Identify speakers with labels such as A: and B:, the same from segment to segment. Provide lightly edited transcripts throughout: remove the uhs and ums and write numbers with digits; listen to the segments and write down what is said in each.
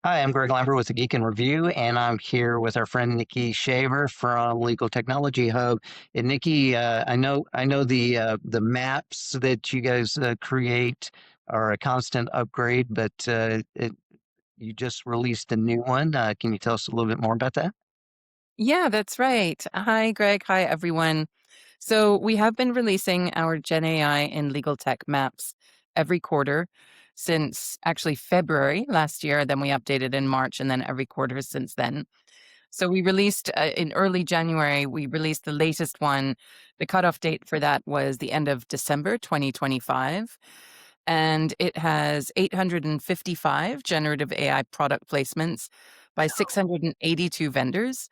A: Hi, I'm Greg Lambert with the Geek in Review, and I'm here with our friend Nikki Shaver from Legal Technology Hub. And Nikki, I know the maps that you guys create are a constant upgrade, but you just released a new one. Can you tell us a little bit more about that?
B: Yeah, that's right. Hi, Greg. Hi, everyone. So, we have been releasing our Gen AI and legal tech maps every quarter since actually February last year. Then we updated in March, and then every quarter since then. So, we released in early January, we released the latest one. The cutoff date for that was the end of December 2025. And it has 855 generative AI product placements by 682 vendors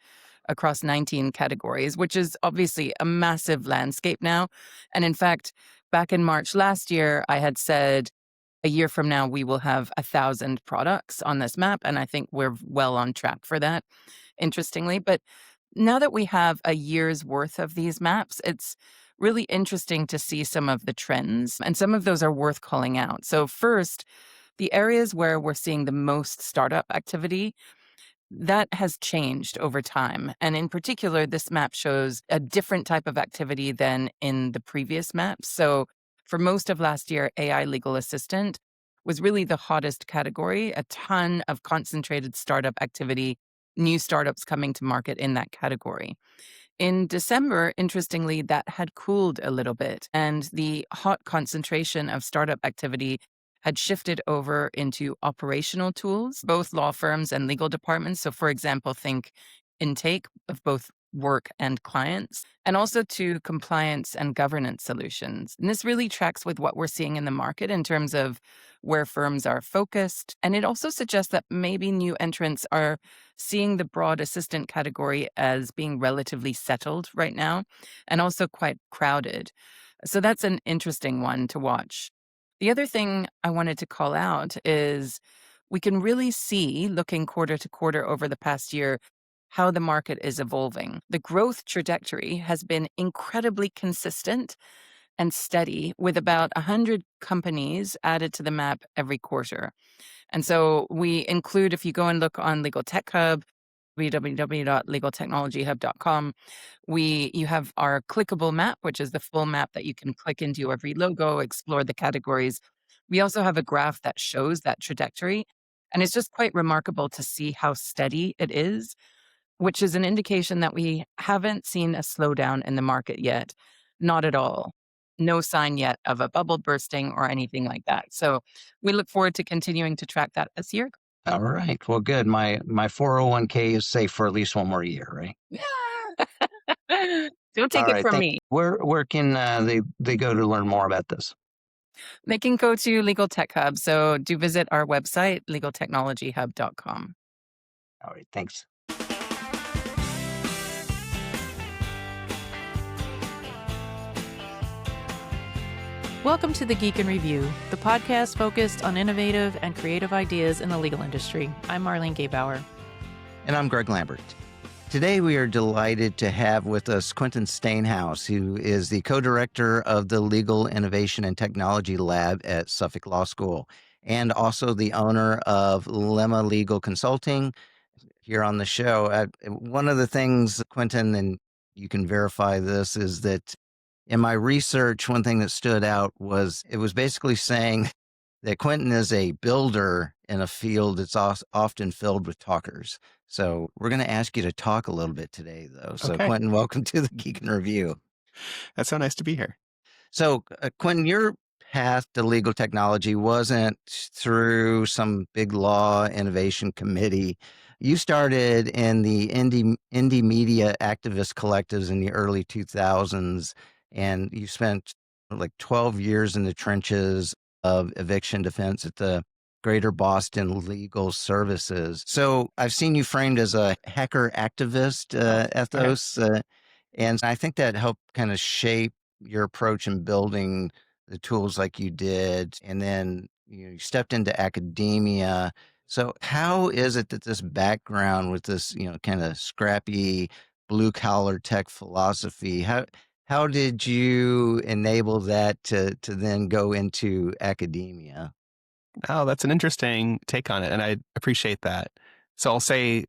B: across 19 categories, which is obviously a massive landscape now. And in fact, back in March last year, I had said a year from now, we will have 1,000 products on this map. And I think we're well on track for that, interestingly. But now that we have a year's worth of these maps, it's really interesting to see some of the trends, and some of those are worth calling out. So, first, the areas where we're seeing the most startup activity that has changed over time. And in particular, this map shows a different type of activity than in the previous maps. So for most of last year, AI legal assistant was really the hottest category, a ton of concentrated startup activity, new startups coming to market in that category. In December, interestingly, that had cooled a little bit, and the hot concentration of startup activity had shifted over into operational tools, both law firms and legal departments. So, for example, think intake of both work and clients, and also to compliance and governance solutions. And this really tracks with what we're seeing in the market in terms of where firms are focused. And it also suggests that maybe new entrants are seeing the broad assistant category as being relatively settled right now and also quite crowded. So that's an interesting one to watch. The other thing I wanted to call out is we can really see, looking quarter to quarter over the past year, how the market is evolving. The growth trajectory has been incredibly consistent and steady, with about 100 companies added to the map every quarter. And so we include, if you go and look on Legal Tech Hub, www.legaltechnologyhub.com, you have our clickable map, which is the full map that you can click into every logo, explore the categories. We also have a graph that shows that trajectory. And it's just quite remarkable to see how steady it is, which is an indication that we haven't seen a slowdown in the market yet. Not at all. No sign yet of a bubble bursting or anything like that. So we look forward to continuing to track that this year.
A: All right. Well, good. My 401k is safe for at least one more year, right?
B: Don't
A: All
B: take it
A: right.
B: from
A: Thank.
B: me.
A: Where can they go to learn more about this?
B: They can go to Legal Tech Hub. So do visit our website, legaltechnologyhub.com.
A: All right. Thanks.
C: Welcome to the Geek in Review, the podcast focused on innovative and creative ideas in the legal industry. I'm Marlene Gaybauer.
A: And I'm Greg Lambert. Today, we are delighted to have with us Quinten Steenhuis, who is the co-director of the Legal Innovation and Technology Lab at Suffolk Law School, and also the owner of Lemma Legal Consulting here on the show. One of the things, Quinten, and you can verify this, is that in my research, one thing that stood out was it was basically saying that Quinten is a builder in a field that's often filled with talkers. So we're going to ask you to talk a little bit today, though. So
D: Okay.
A: Quinten, welcome to the Geek in Review.
D: That's so nice to be here.
A: So Quinten, your path to legal technology wasn't through some big law innovation committee. You started in the Indymedia activist collectives in the early 2000s, and you spent like 12 years in the trenches of eviction defense at the Greater Boston Legal Services. So I've seen you framed as a hacker activist ethos, and I think that helped kind of shape your approach in building the tools like you did. And then you stepped into academia. So how is it that this background with this, kind of scrappy blue collar tech philosophy, how did you enable that to then go into academia?
D: Oh, that's an interesting take on it, and I appreciate that. So I'll say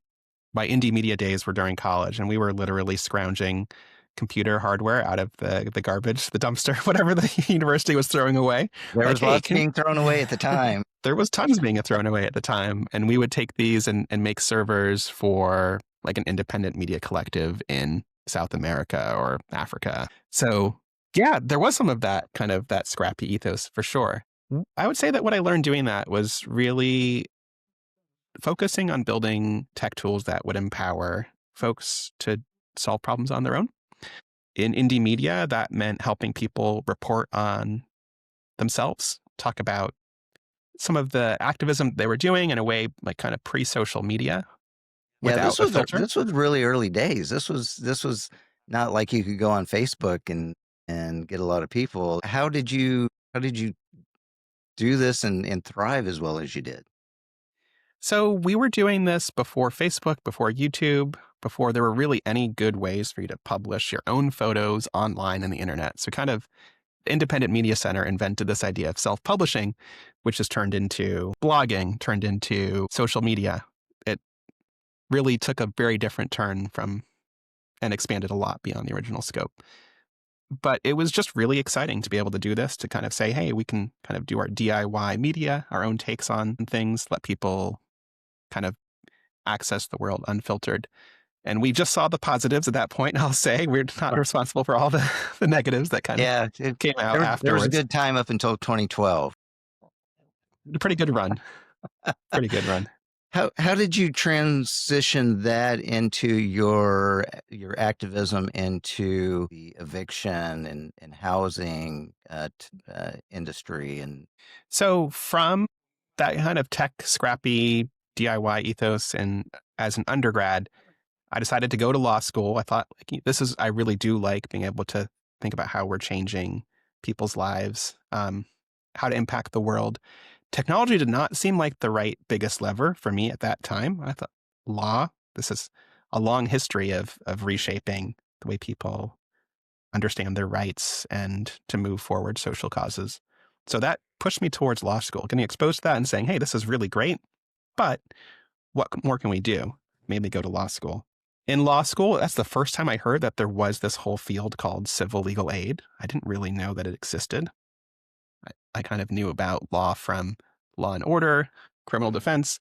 D: my Indymedia days were during college, and we were literally scrounging computer hardware out of the garbage, the dumpster, whatever the university was throwing away.
A: There
D: Like,
A: was
D: hey,
A: lots being thrown away at the time.
D: there was tons being thrown away at the time, and we would take these and make servers for like an independent media collective in South America or Africa. So yeah, there was some of that kind of that scrappy ethos for sure. I would say that what I learned doing that was really focusing on building tech tools that would empower folks to solve problems on their own. In Indymedia, that meant helping people report on themselves, talk about some of the activism they were doing in a way like kind of pre-social media
A: Yeah,
D: without a filter.
A: this was really early days. This was not like you could go on Facebook and get a lot of people. How did you do this and thrive as well as you did?
D: So we were doing this before Facebook, before YouTube, before there were really any good ways for you to publish your own photos online on the internet. So kind of the Independent Media Center invented this idea of self-publishing, which has turned into blogging, turned into social media. It really took a very different turn from and expanded a lot beyond the original scope. But it was just really exciting to be able to do this, to kind of say, hey, we can kind of do our DIY media, our own takes on things, let people kind of access the world unfiltered. And we just saw the positives at that point. I'll say we're not responsible for all the negatives that kind of
A: Yeah,
D: came out
A: there was a
D: afterwards.
A: good time up until 2012.
D: A pretty good run. Pretty good run.
A: How did you transition that into your activism into the eviction and housing industry? And
D: So from that kind of tech scrappy DIY ethos, and as an undergrad, I decided to go to law school. I thought, like, I really do like being able to think about how we're changing people's lives, how to impact the world. Technology did not seem like the right biggest lever for me at that time. I thought law, this is a long history of reshaping the way people understand their rights and to move forward social causes. So that pushed me towards law school, getting exposed to that and saying, hey, this is really great, but what more can we do? Mainly go to law school. In law school, that's the first time I heard that there was this whole field called civil legal aid. I didn't really know that it existed. I kind of knew about law from Law and Order, criminal defense,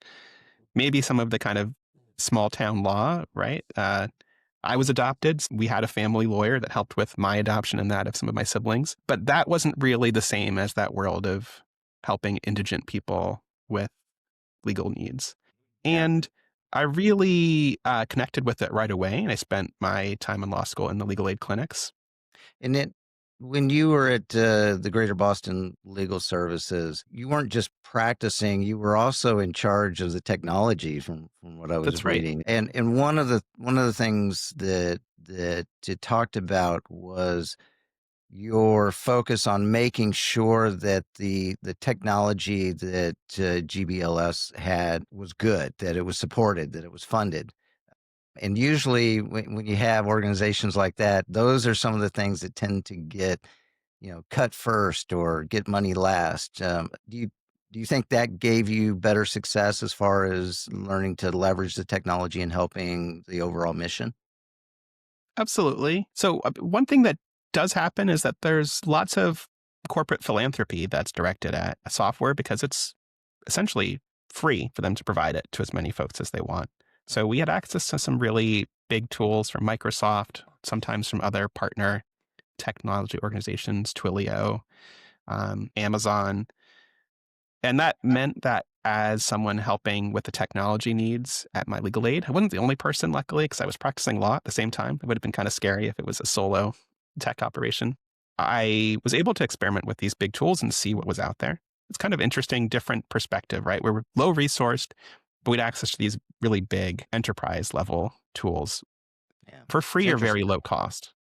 D: maybe some of the kind of small town law, right? I was adopted. We had a family lawyer that helped with my adoption and that of some of my siblings. But that wasn't really the same as that world of helping indigent people with legal needs. And I really connected with it right away. And I spent my time in law school in the legal aid clinics.
A: And when you were at the Greater Boston Legal Services, you weren't just practicing; you were also in charge of the technology, from what I was
D: That's right.
A: reading. And one of the things that you talked about was your focus on making sure that the technology that GBLS had was good, that it was supported, that it was funded. And usually when you have organizations like that, those are some of the things that tend to get, cut first or get money last. Do you think that gave you better success as far as learning to leverage the technology and helping the overall mission?
D: Absolutely. So one thing that does happen is that there's lots of corporate philanthropy that's directed at software because it's essentially free for them to provide it to as many folks as they want. So we had access to some really big tools from Microsoft, sometimes from other partner technology organizations, Twilio, Amazon. And that meant that as someone helping with the technology needs at my legal aid, I wasn't the only person, luckily, because I was practicing law at the same time. It would have been kind of scary if it was a solo tech operation. I was able to experiment with these big tools and see what was out there. It's kind of interesting, different perspective, right? We're low resourced, but we'd access to these really big enterprise level tools for free or very low cost.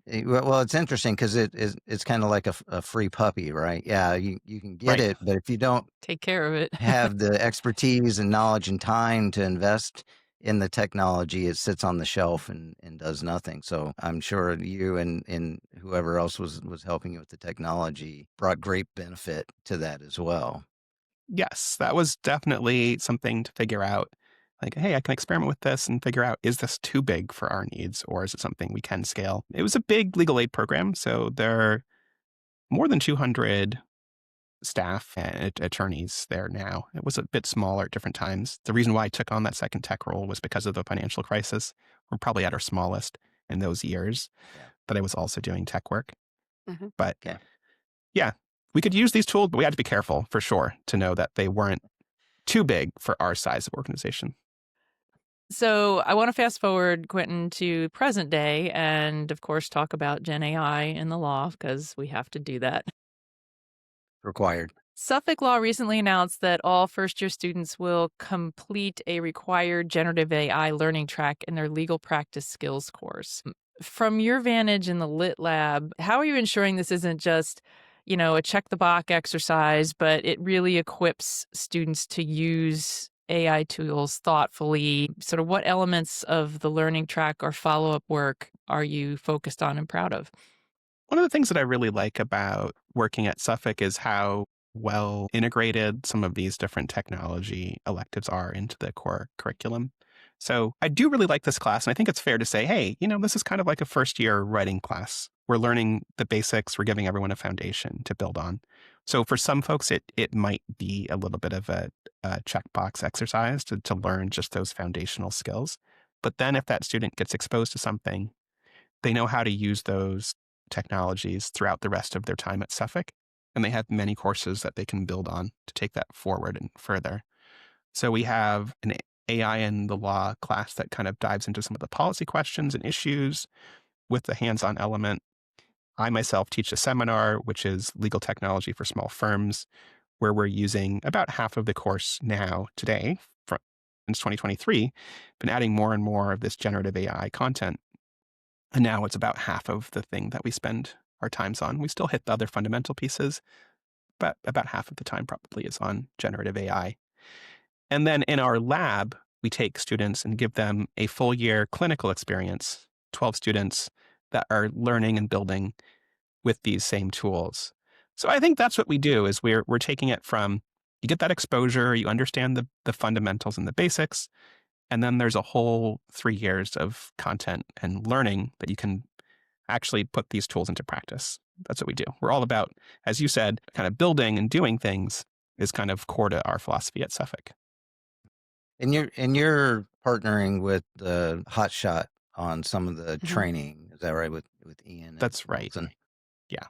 A: Well, it's interesting because it's kind of like a free puppy, right? Yeah, you can get it, but if you don't
C: Take care of it.
A: have the expertise and knowledge and time to invest in the technology, it sits on the shelf and does nothing. So I'm sure you and whoever else was helping you with the technology brought great benefit to that as well.
D: Yes, that was definitely something to figure out. Like, hey, I can experiment with this and figure out, is this too big for our needs or is it something we can scale? It was a big legal aid program. So there are more than 200 staff and attorneys there now. It was a bit smaller at different times. The reason why I took on that second tech role was because of the financial crisis. We're probably at our smallest in those years
A: Yeah.
D: that I was also doing tech work. But
A: Okay.
D: yeah, we could use these tools, but we had to be careful for sure to know that they weren't too big for our size of organization.
C: So I want to fast forward, Quinten, to present day and, of course, talk about Gen AI in the law because we have to do that.
A: Required.
C: Suffolk Law recently announced that all first-year students will complete a required generative AI learning track in their legal practice skills course. From your vantage in the Lit Lab, how are you ensuring this isn't just, a check-the-box exercise, but it really equips students to use AI tools thoughtfully? Sort of what elements of the learning track or follow-up work are you focused on and proud of?
D: One of the things that I really like about working at Suffolk is how well integrated some of these different technology electives are into the core curriculum. So I do really like this class, and I think it's fair to say, hey, this is kind of like a first year writing class. We're learning the basics, we're giving everyone a foundation to build on. So for some folks, it might be a little bit of a checkbox exercise to learn just those foundational skills. But then if that student gets exposed to something, they know how to use those technologies throughout the rest of their time at Suffolk. And they have many courses that they can build on to take that forward and further. So we have an AI in the law class that kind of dives into some of the policy questions and issues with the hands-on element. I myself teach a seminar, which is legal technology for small firms, where we're using about half of the course now today, since 2023, been adding more and more of this generative AI content. And now it's about half of the thing that we spend our times on. We still hit the other fundamental pieces, but about half of the time probably is on generative AI. And then in our lab, we take students and give them a full year clinical experience, 12 students that are learning and building with these same tools. So I think that's what we do is we're taking it from, you get that exposure, you understand the fundamentals and the basics, and then there's a whole 3 years of content and learning that you can actually put these tools into practice. That's what we do. We're all about, as you said, kind of building and doing things is kind of core to our philosophy at Suffolk.
A: And you're partnering with the Hotshot on some of the
C: Mhm.
A: training. Is that right? With Ian?
D: That's right.
A: Wilson?
D: Yeah.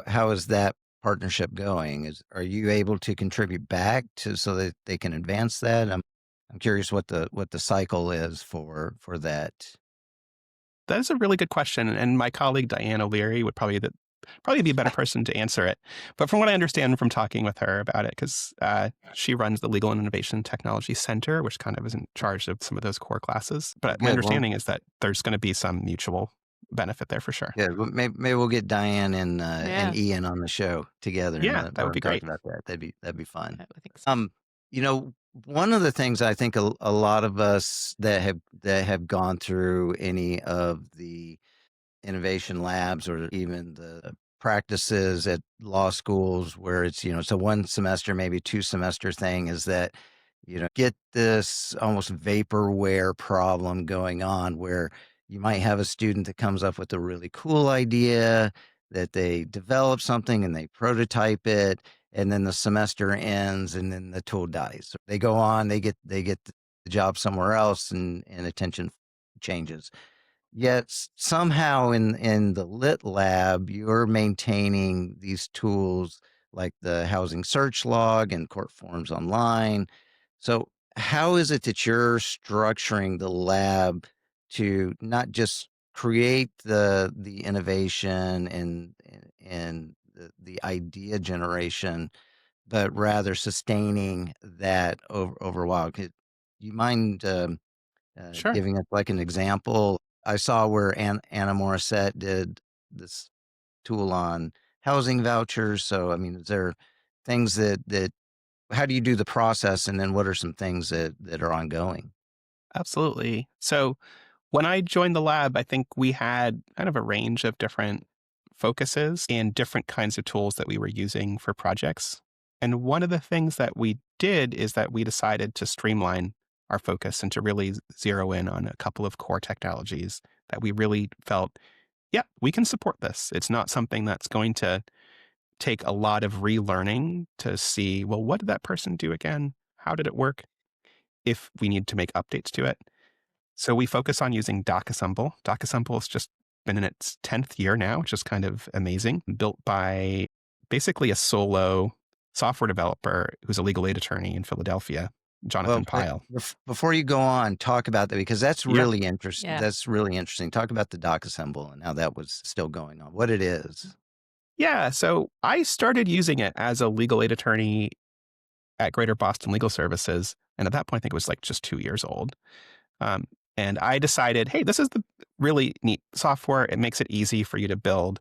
A: How is that partnership going? Are you able to contribute back so that they can advance that? I'm curious what the cycle is for that.
D: That is a really good question. And my colleague, Diane O'Leary, would probably be a better person to answer it. But from what I understand from talking with her about it, because she runs the Legal and Innovation Technology Center, which kind of is in charge of some of those core classes. But my
A: Good.
D: understanding is that there's going to be some mutual benefit there for sure.
A: Good. Well, maybe we'll get Diane and
C: Yeah.
A: Ian on the show together.
D: Yeah,
A: and
D: that would be
A: talk
D: great.
A: about that. That'd be fun.
C: I think so.
A: One of the things I think a lot of us that have gone through any of the innovation labs or even the practices at law schools where it's a 1 semester, maybe 2 semester thing, is that get this almost vaporware problem going on where you might have a student that comes up with a really cool idea, that they develop something and they prototype it, and then the semester ends and then the tool dies. So they go on, they get the job somewhere else, and attention changes. Yet somehow in the Lit Lab, you're maintaining these tools like the housing search log and court forms online. So how is it that you're structuring the lab to not just create the innovation and the idea generation, but rather sustaining that over a while? Do you mind
D: Sure.
A: giving us like an example? I saw where Anna Morissette did this tool on housing vouchers. So, I mean, is there things that how do you do the process, and then what are some things that are ongoing?
D: Absolutely. So when I joined the lab, I think we had kind of a range of different focuses and different kinds of tools that we were using for projects. And one of the things that we did is that we decided to streamline our focus and to really zero in on a couple of core technologies that we really felt, yeah, we can support this. It's not something that's going to take a lot of relearning to see, well, what did that person do again? How did it work? If we need to make updates to it. So we focus on using DocAssemble. DocAssemble has just been in its 10th year now, which is kind of amazing. Built by basically a solo software developer who's a legal aid attorney in Philadelphia, Jonathan Pyle.
A: Before you go on, talk about that, because that's really interesting.
C: Yeah.
A: That's really interesting. Talk about the DocAssemble and how that was still going on, what it is.
D: Yeah, so I started using it as a legal aid attorney at Greater Boston Legal Services. And at that point, I think it was like just 2 years old. And I decided, hey, this is the really neat software. It makes it easy for you to build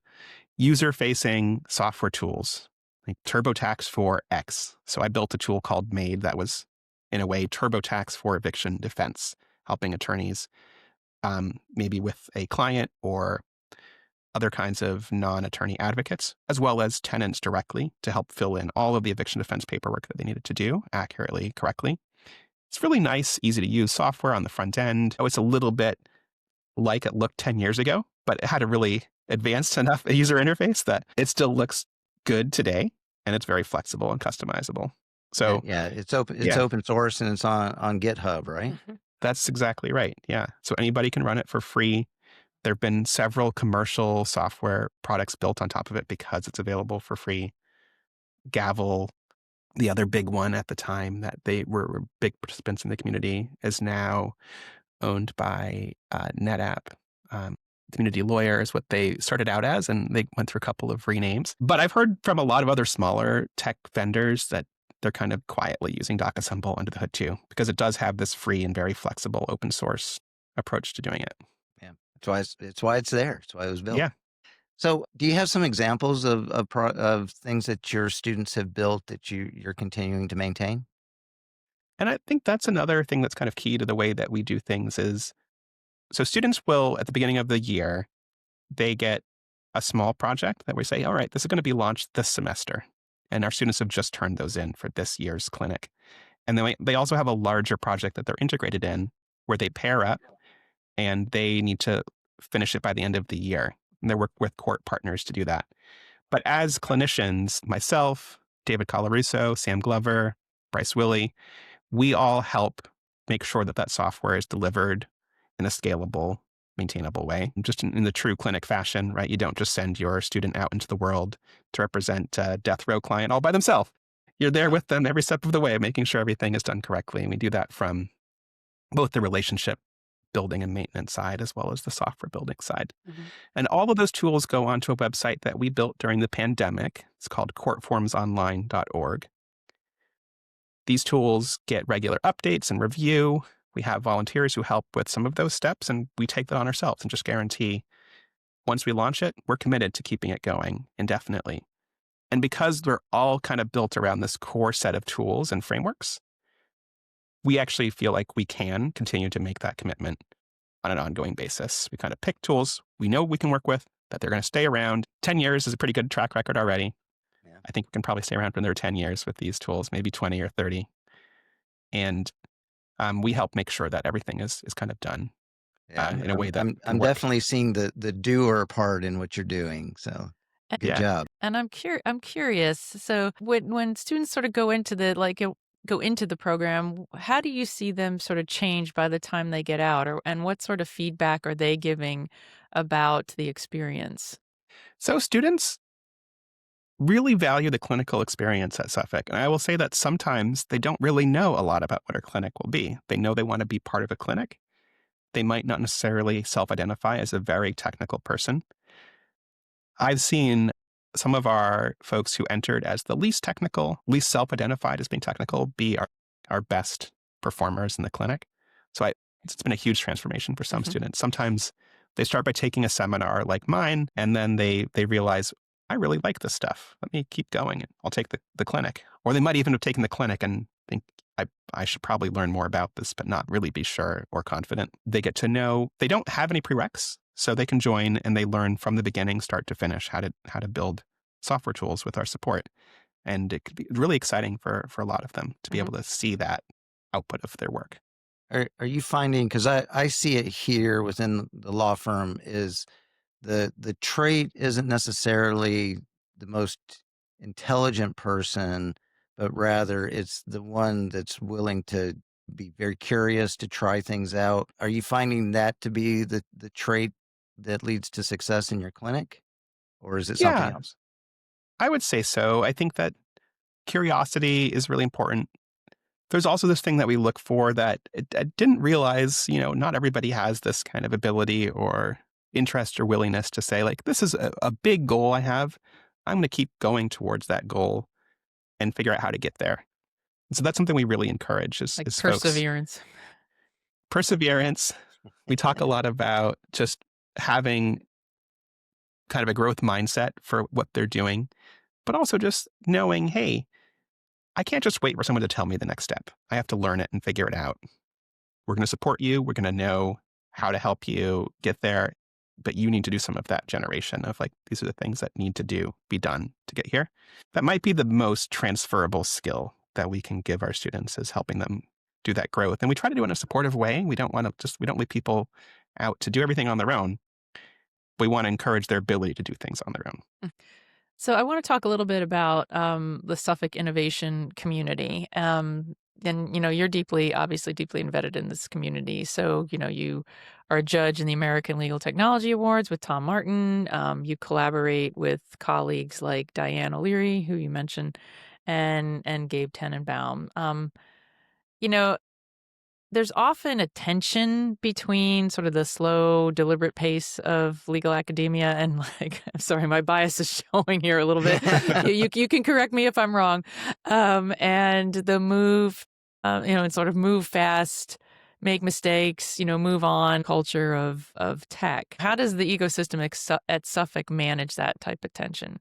D: user-facing software tools, like TurboTax for X. So I built a tool called Made that was, in a way, TurboTax for eviction defense, helping attorneys maybe with a client or other kinds of non-attorney advocates, as well as tenants directly to help fill in all of the eviction defense paperwork that they needed to do accurately, correctly. It's really nice, easy to use software on the front end. Oh, it's a little bit like it looked 10 years ago, but it had a really advanced enough user interface that it still looks good today, and it's very flexible and customizable. So
A: yeah, it's open. It's open source and it's on GitHub, right?
D: That's exactly right. Yeah. So anybody can run it for free. There have been several commercial software products built on top of it because it's available for free. Gavel, the other big one at the time that they were big participants in the community, is now owned by NetApp. Community Lawyer is what they started out as, and they went through a couple of renames. But I've heard from a lot of other smaller tech vendors that they're kind of quietly using DocAssemble under the hood too, because it does have this free and very flexible open source approach to doing it.
A: Yeah, it's why it's there. It's why it was built.
D: Yeah.
A: So, do you have some examples of things that your students have built that you're continuing to maintain?
D: And I think that's another thing that's kind of key to the way that we do things is, so students will, at the beginning of the year, they get a small project that we say, all right, this is going to be launched this semester. And our students have just turned those in for this year's clinic. And then they also have a larger project that they're integrated in where they pair up and they need to finish it by the end of the year. And they work with court partners to do that. But as clinicians, myself, David Colarusso, Sam Glover, Bryce Willie, we all help make sure that that software is delivered in a scalable, maintainable way, just in the true clinic fashion, right? You don't just send your student out into the world to represent a death row client all by themselves. You're there with them every step of the way, making sure everything is done correctly. And we do that from both the relationship building and maintenance side, as well as the software building side. Mm-hmm. And all of those tools go onto a website that we built during the pandemic. It's called courtformsonline.org. These tools get regular updates and review. We have volunteers who help with some of those steps, and we take that on ourselves and just guarantee once we launch it, we're committed to keeping it going indefinitely. And because we're all kind of built around this core set of tools and frameworks, we actually feel like we can continue to make that commitment on an ongoing basis. We kind of pick tools we know we can work with, that they're going to stay around. 10 years is a pretty good track record already. Yeah. I think we can probably stay around for another 10 years with these tools, maybe 20 or 30. And we help make sure that everything is kind of done in a way that
A: I'm definitely seeing the doer part in what you're doing. So good job.
C: And I'm curious. So when students sort of go into the program, how do you see them sort of change by the time they get out, and what sort of feedback are they giving about the experience?
D: So students really value the clinical experience at Suffolk. And I will say that sometimes they don't really know a lot about what a clinic will be. They know they want to be part of a clinic. They might not necessarily self-identify as a very technical person. I've seen some of our folks who entered as the least technical, least self-identified as being technical, be our best performers in the clinic. So it's been a huge transformation for some students. Sometimes they start by taking a seminar like mine, and then they realize, I really like this stuff. Let me keep going, and I'll take the clinic. Or they might even have taken the clinic and think, I should probably learn more about this, but not really be sure or confident. They get to know, they don't have any prereqs, so they can join and they learn from the beginning, start to finish, how to build software tools with our support. And it could be really exciting for a lot of them to be able to see that output of their work.
A: Are you finding, because I see it here within the law firm, is the trait isn't necessarily the most intelligent person, but rather it's the one that's willing to be very curious, to try things out. Are you finding that to be the trait that leads to success in your clinic, or is it something
D: Yeah,
A: else?
D: I would say so. I think that curiosity is really important. There's also this thing that we look for that I didn't realize, not everybody has this kind of ability or interest or willingness to say, like, this is a big goal I have. I'm going to keep going towards that goal and figure out how to get there. And so that's something we really encourage
C: Like
D: is folks.
C: perseverance.
D: Perseverance. We talk a lot about just having kind of a growth mindset for what they're doing, but also just knowing, hey, I can't just wait for someone to tell me the next step. I have to learn it and figure it out. We're going to support you. We're going to know how to help you get there. But you need to do some of that generation of like, these are the things that need to be done to get here. That might be the most transferable skill that we can give our students, is helping them do that growth. And we try to do it in a supportive way. We don't leave people out to do everything on their own. We want to encourage their ability to do things on their own.
C: So I want to talk a little bit about the Suffolk innovation community. And, you're obviously deeply embedded in this community. So, you are a judge in the American Legal Technology Awards with Tom Martin. You collaborate with colleagues like Diane O'Leary, who you mentioned, and Gabe Tenenbaum. You know, there's often a tension between sort of the slow, deliberate pace of legal academia and like, I'm sorry, my bias is showing here a little bit. You can correct me if I'm wrong. And the move, and sort of move fast, make mistakes, move on culture of tech. How does the ecosystem at Suffolk manage that type of tension?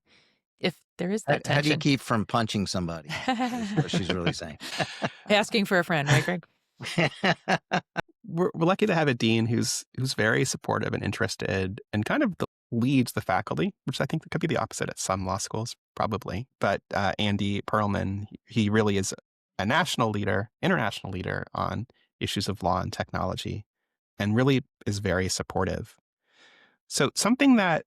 C: If there is that
A: How do you
C: tension.
A: keep from punching somebody? Is what she's really saying.
C: Asking for a friend, right, Greg?
D: We're lucky to have a dean who's very supportive and interested and kind of leads the faculty, which I think could be the opposite at some law schools, probably. But Andy Perlman, he really is a national leader, international leader on issues of law and technology, and really is very supportive. So something that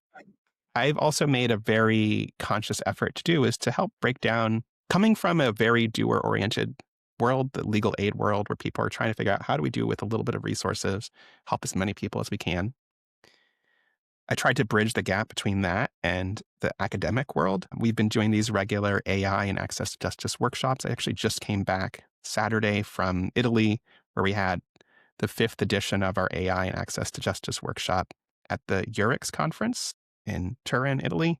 D: I've also made a very conscious effort to do is to help break down, coming from a very doer-oriented world, the legal aid world, where people are trying to figure out how do we do with a little bit of resources, help as many people as we can. I tried to bridge the gap between that and the academic world. We've been doing these regular AI and access to justice workshops. I actually just came back Saturday from Italy, where we had the 5th edition of our AI and access to justice workshop at the Eurix conference in Turin, Italy.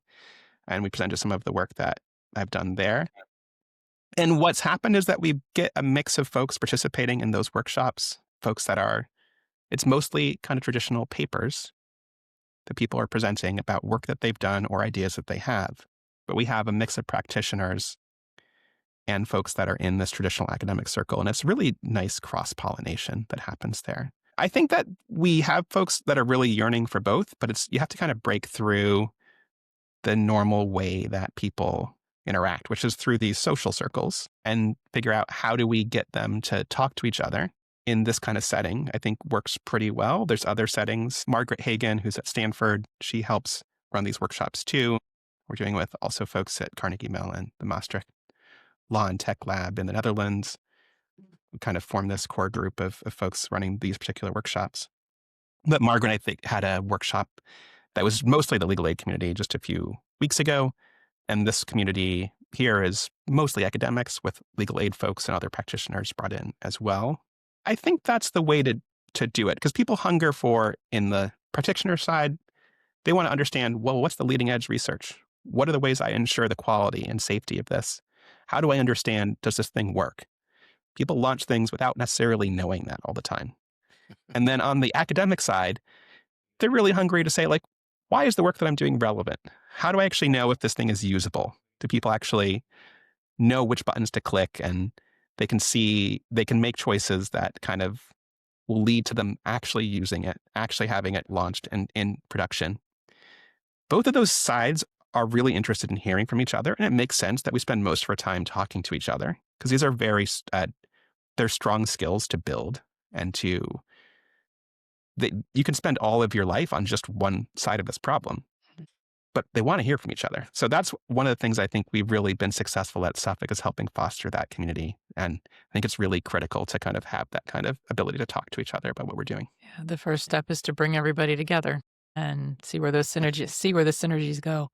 D: And we presented some of the work that I've done there. And what's happened is that we get a mix of folks participating in those workshops, folks that it's mostly kind of traditional papers that people are presenting about work that they've done or ideas that they have. But we have a mix of practitioners and folks that are in this traditional academic circle. And it's really nice cross-pollination that happens there. I think that we have folks that are really yearning for both, but you have to kind of break through the normal way that people interact, which is through these social circles, and figure out how do we get them to talk to each other in this kind of setting. I think works pretty well. There's other settings. Margaret Hagan, who's at Stanford, she helps run these workshops too. We're doing with also folks at Carnegie Mellon, the Maastricht Law and Tech Lab in the Netherlands. We kind of formed this core group of folks running these particular workshops. But Margaret, I think, had a workshop that was mostly the legal aid community just a few weeks ago. And this community here is mostly academics with legal aid folks and other practitioners brought in as well. I think that's the way to do it, because people hunger for, in the practitioner side, they want to understand, well, what's the leading edge research? What are the ways I ensure the quality and safety of this? How do I understand, does this thing work? People launch things without necessarily knowing that all the time. And then on the academic side, they're really hungry to say, like, why is the work that I'm doing relevant? How do I actually know if this thing is usable? Do people actually know which buttons to click, and they can make choices that kind of will lead to them actually using it, actually having it launched and in production? Both of those sides are really interested in hearing from each other. And it makes sense that we spend most of our time talking to each other because these are they're strong skills to build and that you can spend all of your life on just one side of this problem, but they want to hear from each other. So that's one of the things I think we've really been successful at Suffolk is helping foster that community. And I think it's really critical to kind of have that kind of ability to talk to each other about what we're doing.
C: Yeah, the first step is to bring everybody together and see where the synergies go.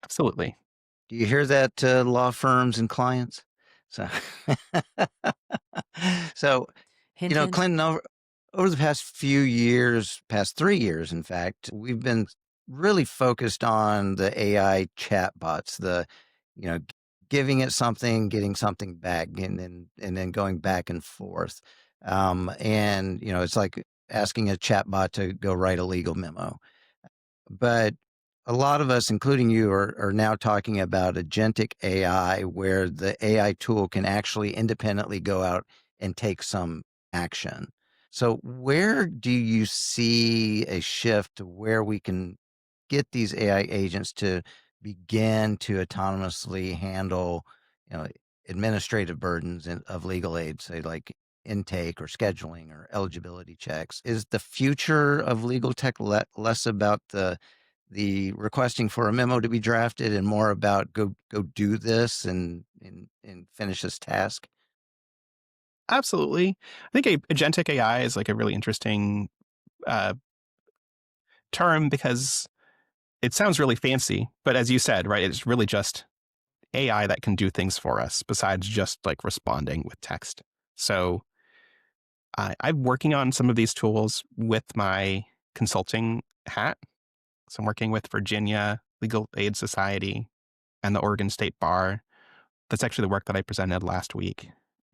D: Absolutely.
A: Do you hear that, law firms and clients? So, so
C: Hint, hint.
A: Clinton, over the past few years, past 3 years, in fact, we've been really focused on the AI chatbots, giving it something, getting something back, and then going back and forth. It's like asking a chatbot to go write a legal memo. But a lot of us, including you, are now talking about agentic AI, where the AI tool can actually independently go out and take some action. So where do you see a shift to where we can get these AI agents to begin to autonomously handle, administrative burdens of legal aid, say like intake or scheduling or eligibility checks? Is the future of legal tech less about the requesting for a memo to be drafted and more about go do this and finish this task?
D: Absolutely. I think agentic AI is like a really interesting uh, term because it sounds really fancy, but as you said, right, it's really just AI that can do things for us besides just like responding with text. So I'm working on some of these tools with my consulting hat. So I'm working with Virginia Legal Aid Society and the Oregon State Bar. That's actually the work that I presented last week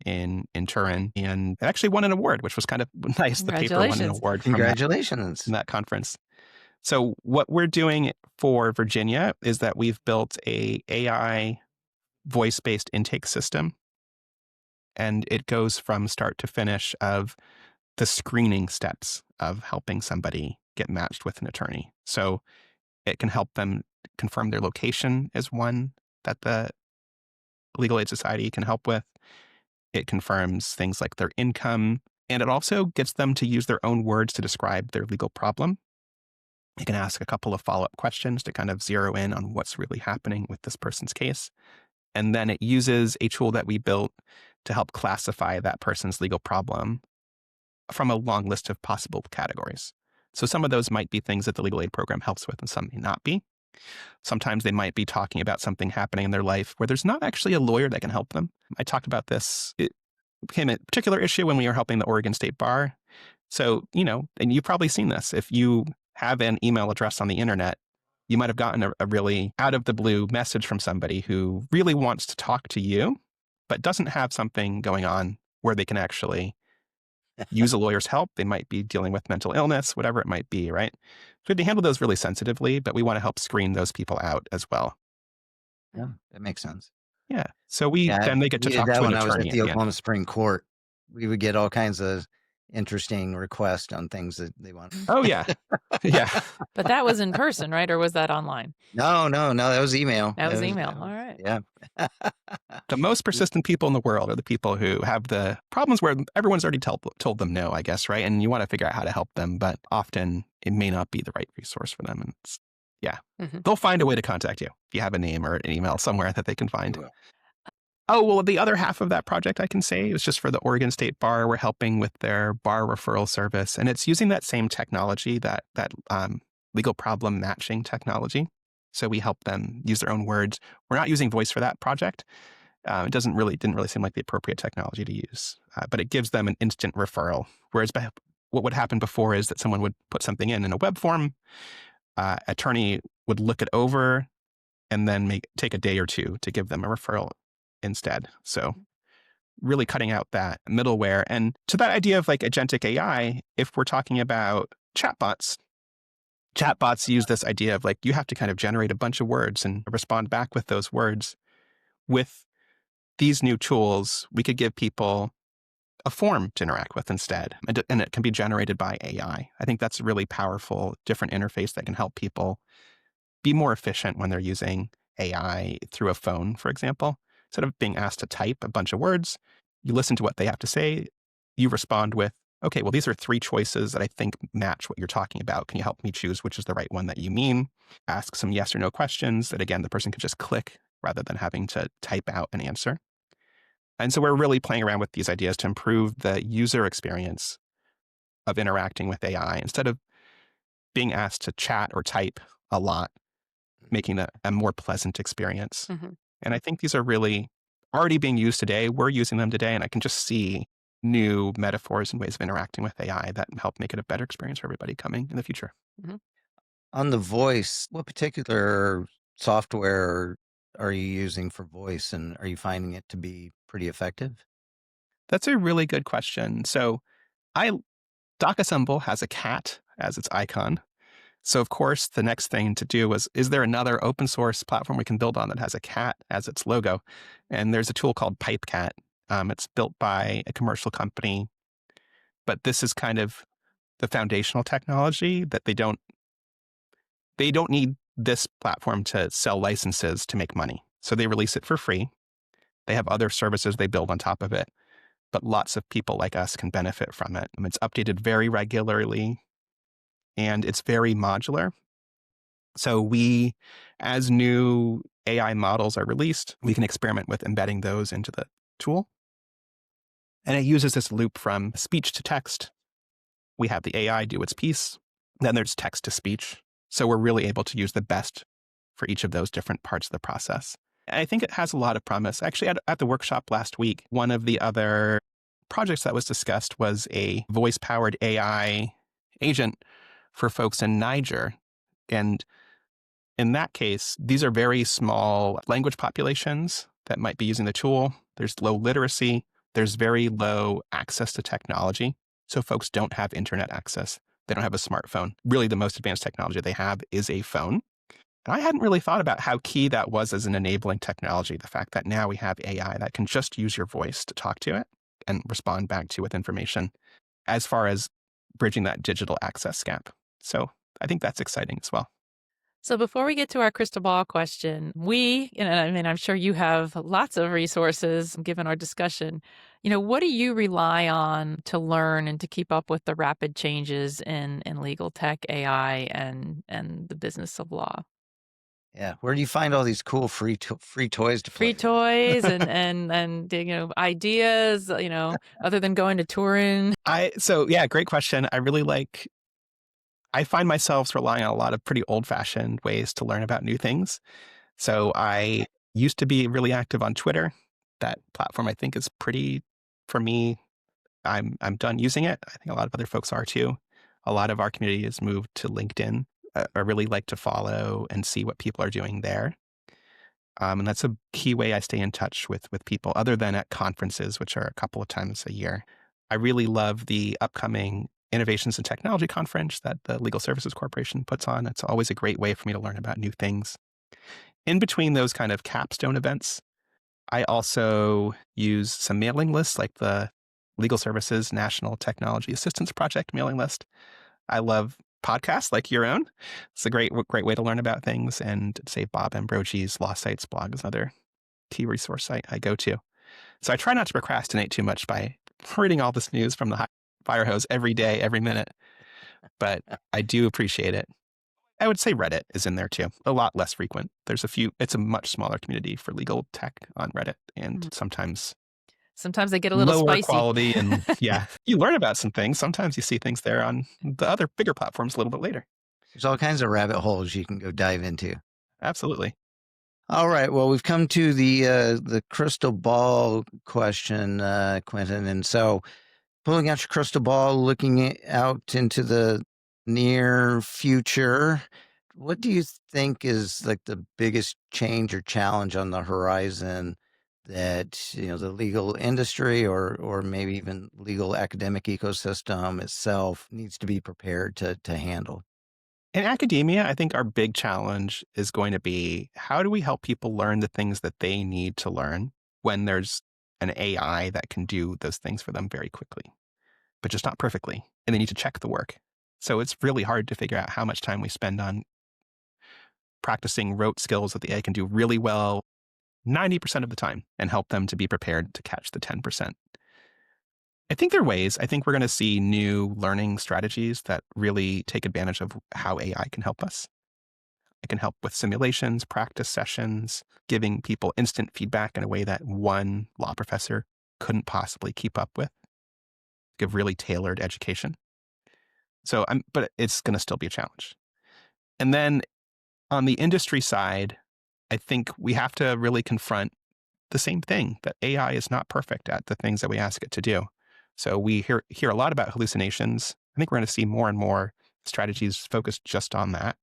D: in Turin, and it actually won an award, which was kind of nice. The paper won an
C: Congratulations.
D: award
A: Congratulations.
D: from that conference. So what we're doing for Virginia is that we've built a AI voice-based intake system, and it goes from start to finish of the screening steps of helping somebody get matched with an attorney. So it can help them confirm their location is one that the Legal Aid Society can help with. It confirms things like their income, and it also gets them to use their own words to describe their legal problem. You can ask a couple of follow-up questions to kind of zero in on what's really happening with this person's case. And then it uses a tool that we built to help classify that person's legal problem from a long list of possible categories. So some of those might be things that the legal aid program helps with and some may not be. Sometimes they might be talking about something happening in their life where there's not actually a lawyer that can help them. I talked about this. It became a particular issue when we were helping the Oregon State Bar. So, and you've probably seen this. If you have an email address on the internet, you might have gotten a really out of the blue message from somebody who really wants to talk to you, but doesn't have something going on where they can actually use a lawyer's help. They might be dealing with mental illness, whatever it might be, right? So we have to handle those really sensitively, but we want to help screen those people out as well.
A: Yeah, that makes sense.
D: Yeah. So then they get to
A: needed
D: talk
A: that
D: to an
A: when I was
D: attorney
A: at
D: at
A: the
D: the end.
A: Oklahoma Supreme Court. We would get all kinds of interesting requests on things that they want.
D: Oh, yeah. Yeah.
C: But that was in person, right? Or was that online?
A: No, that was email.
C: That was email. All right.
A: Yeah.
D: The most persistent people in the world are the people who have the problems where everyone's already told them no, I guess, right? And you want to figure out how to help them, but often it may not be the right resource for them. And they'll find a way to contact you if you have a name or an email somewhere that they can find. Oh, well, the other half of that project I can say is just for the Oregon State Bar. We're helping with their bar referral service, and it's using that same technology, that legal problem matching technology. So we help them use their own words. We're not using voice for that project. It didn't really seem like the appropriate technology to use, but it gives them an instant referral. Whereas what would happen before is that someone would put something in a web form, attorney would look it over, and then take a day or two to give them a referral instead. So really cutting out that middleware. And to that idea of like agentic AI, if we're talking about chatbots use this idea of like you have to kind of generate a bunch of words and respond back with those words. With these new tools, we could give people a form to interact with instead, and it can be generated by AI. I think that's a really powerful, different interface that can help people be more efficient when they're using AI through a phone, for example. Instead of being asked to type a bunch of words, you listen to what they have to say. You respond with, okay, well, these are 3 choices that I think match what you're talking about. Can you help me choose which is the right one that you mean? Ask some yes or no questions that, again, the person could just click rather than having to type out an answer. And so we're really playing around with these ideas to improve the user experience of interacting with AI instead of being asked to chat or type a lot, making a more pleasant experience.
C: Mhm.
D: And I think these are really already being used today. We're using them today, and I can just see new metaphors and ways of interacting with AI that help make it a better experience for everybody coming in the future.
C: Mhm.
A: On the voice, what particular software are you using for voice, and are you finding it to be pretty effective?
D: That's a really good question. So I DocAssemble has a cat as its icon. So of course, the next thing to do was, is there another open source platform we can build on that has a cat as its logo? And there's a tool called PipeCat. It's built by a commercial company, but this is kind of the foundational technology that they don't need this platform to sell licenses to make money. So they release it for free. They have other services they build on top of it, but lots of people like us can benefit from it. It's updated very regularly and it's very modular. So we, as new AI models are released, we can experiment with embedding those into the tool. And it uses this loop from speech to text. We have the AI do its piece. Then there's text to speech. So we're really able to use the best for each of those different parts of the process. And I think it has a lot of promise. Actually, at the workshop last week, one of the other projects that was discussed was a voice-powered AI agent for folks in Niger. And in that case, these are very small language populations that might be using the tool. There's low literacy. There's very low access to technology. So folks don't have internet access. They don't have a smartphone. Really, the most advanced technology they have is a phone. And I hadn't really thought about how key that was as an enabling technology. The fact that now we have AI that can just use your voice to talk to it and respond back to you with information as far as bridging that digital access gap. So I think that's exciting as well.
C: So before we get to our crystal ball question, I mean, I'm sure you have lots of resources given our discussion. What do you rely on to learn and to keep up with the rapid changes in legal tech, AI, and the business of law?
A: Yeah, where do you find all these cool free toys to play
C: Free
A: with?
C: toys and ideas, other than going to Turin.
D: Great question. I find myself relying on a lot of pretty old fashioned ways to learn about new things. So I used to be really active on Twitter. That platform I think is pretty, for me, I'm done using it. I think a lot of other folks are too. A lot of our community has moved to LinkedIn. I really like to follow and see what people are doing there. And that's a key way I stay in touch with people other than at conferences, which are a couple of times a year. I really love the upcoming Innovations in Technology conference that the Legal Services Corporation puts on. It's always a great way for me to learn about new things. In between those kind of capstone events, I also use some mailing lists like the Legal Services National Technology Assistance Project mailing list. I love podcasts like your own. It's a great way to learn about things. And say Bob Ambrogi's Law Sites blog is another key resource site I go to. So I try not to procrastinate too much by reading all this news from the fire hose every day, every minute. But I do appreciate it. I would say Reddit is in there too. A lot less frequent. It's a much smaller community for legal tech on Reddit, and sometimes
C: Sometimes they get a little
D: lower
C: spicy.
D: quality. And yeah, you learn about some things. Sometimes you see things there on the other bigger platforms a little bit later.
A: There's all kinds of rabbit holes you can go dive into.
D: Absolutely.
A: All right. Well, we've come to the crystal ball question, Quinten. And so pulling out your crystal ball, looking out into the near future, what do you think is like the biggest change or challenge on the horizon that, the legal industry or maybe even legal academic ecosystem itself needs to be prepared to handle?
D: In academia, I think our big challenge is going to be how do we help people learn the things that they need to learn when there's an AI that can do those things for them very quickly, but just not perfectly. And they need to check the work. So it's really hard to figure out how much time we spend on practicing rote skills that the AI can do really well 90% of the time and help them to be prepared to catch the 10%. I think there are ways. I think we're going to see new learning strategies that really take advantage of how AI can help us. It can help with simulations, practice sessions, giving people instant feedback in a way that one law professor couldn't possibly keep up with. Give really tailored education. But it's going to still be a challenge. And then on the industry side, I think we have to really confront the same thing, that AI is not perfect at the things that we ask it to do. So we hear a lot about hallucinations. I think we're going to see more and more strategies focused just on that.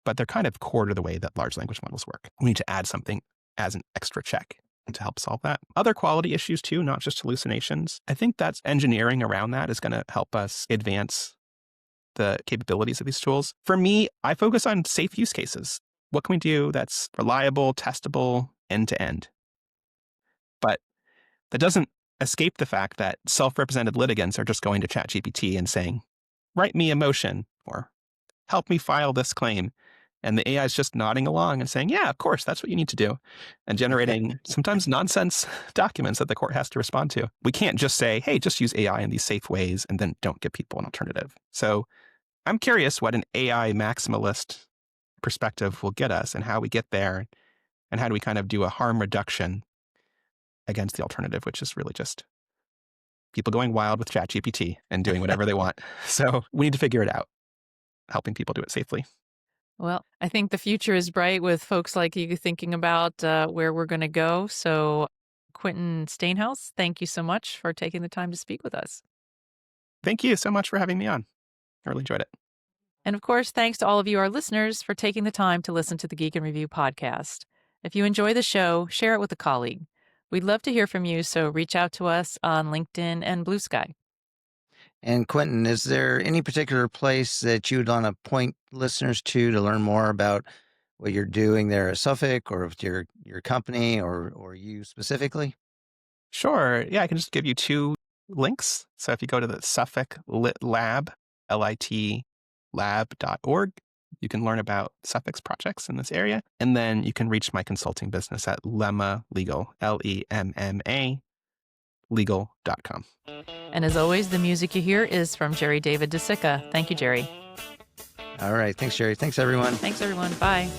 D: But they're kind of core to the way that large language models work. We need to add something as an extra check to help solve that. Other quality issues too, not just hallucinations. I think that's engineering around that is going to help us advance the capabilities of these tools. For me, I focus on safe use cases. What can we do that's reliable, testable, end to end? But that doesn't escape the fact that self-represented litigants are just going to ChatGPT and saying, write me a motion or help me file this claim. And the AI is just nodding along and saying, yeah, of course, that's what you need to do. And generating sometimes nonsense documents that the court has to respond to. We can't just say, hey, just use AI in these safe ways and then don't give people an alternative. So I'm curious what an AI maximalist perspective will get us and how we get there and how do we kind of do a harm reduction against the alternative, which is really just people going wild with ChatGPT and doing whatever they want. So we need to figure it out, helping people do it safely.
C: Well, I think the future is bright with folks like you thinking about where we're going to go. So, Quinten Steenhuis, thank you so much for taking the time to speak with us.
D: Thank you so much for having me on. I really enjoyed it.
C: And of course, thanks to all of you, our listeners, for taking the time to listen to the Geek and Review podcast. If you enjoy the show, share it with a colleague. We'd love to hear from you, so reach out to us on LinkedIn and Blue Sky.
A: And Quinten, is there any particular place that you would want to point listeners to learn more about what you're doing there at Suffolk or with your company or you specifically?
D: Sure. Yeah, I can just give you 2 links. So if you go to the Suffolk Lit Lab, LIT lab.org, you can learn about Suffolk's projects in this area. And then you can reach my consulting business at Lemma Legal, LEMMA, legal.com.
C: And as always, the music you hear is from Jerry David DeSica. Thank you, Jerry.
A: All right. Thanks, Jerry. Thanks, everyone.
C: Thanks, everyone. Bye.